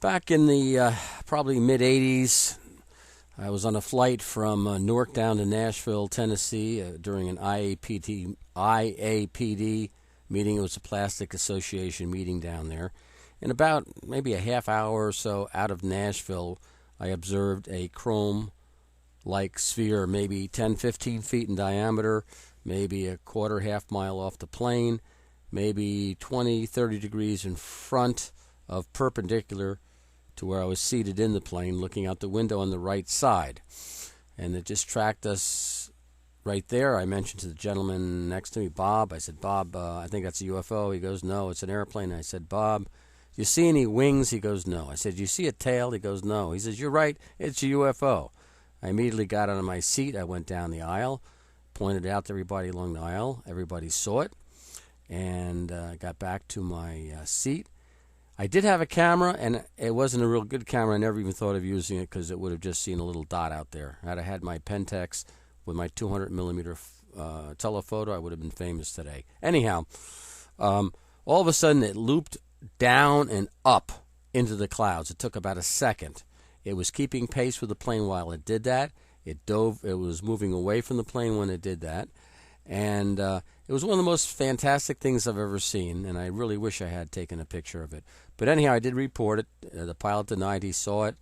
Back in the probably mid-'80s, I was on a flight from Newark down to Nashville, Tennessee during an IAPD meeting. It was a Plastic Association meeting down there. And about maybe a half hour or so out of Nashville, I observed a chrome-like sphere, maybe 10, 15 feet in diameter, maybe a quarter, half mile off the plane, maybe 20, 30 degrees in front of perpendicular to where I was seated in the plane, looking out the window on the right side. And it just tracked us right there. I mentioned to the gentleman next to me, Bob. I said, Bob, I think that's a UFO. He goes, no, it's an airplane. I said, Bob, do you see any wings? He goes, no. I said, do you see a tail? He goes, no. He says, you're right, it's a UFO. I immediately got out of my seat. I went down the aisle, pointed out to everybody along the aisle. Everybody saw it, and got back to my seat. I did have a camera, and it wasn't a real good camera. I never even thought of using it because it would have just seen a little dot out there. Had I had my Pentax with my 200 millimeter telephoto, I would have been famous today. Anyhow, all of a sudden it looped down and up into the clouds. It took about a second. It was keeping pace with the plane while it did that. It dove. It was moving away from the plane when it did that. And it was one of the most fantastic things I've ever seen, and I really wish I had taken a picture of it. But anyhow, I did report it. The pilot denied he saw it.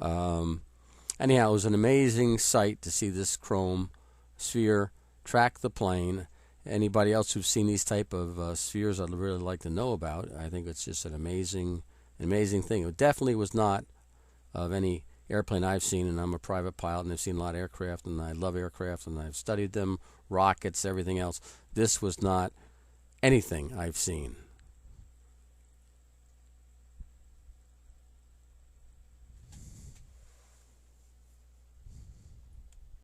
Anyhow, it was an amazing sight to see this chrome sphere track the plane. Anybody else who's seen these type of spheres, I'd really like to know about. I think it's just an amazing thing. It definitely was not of any airplane I've seen, and I'm a private pilot, and I've seen a lot of aircraft, and I love aircraft, and I've studied them, rockets, everything else. This was not anything I've seen.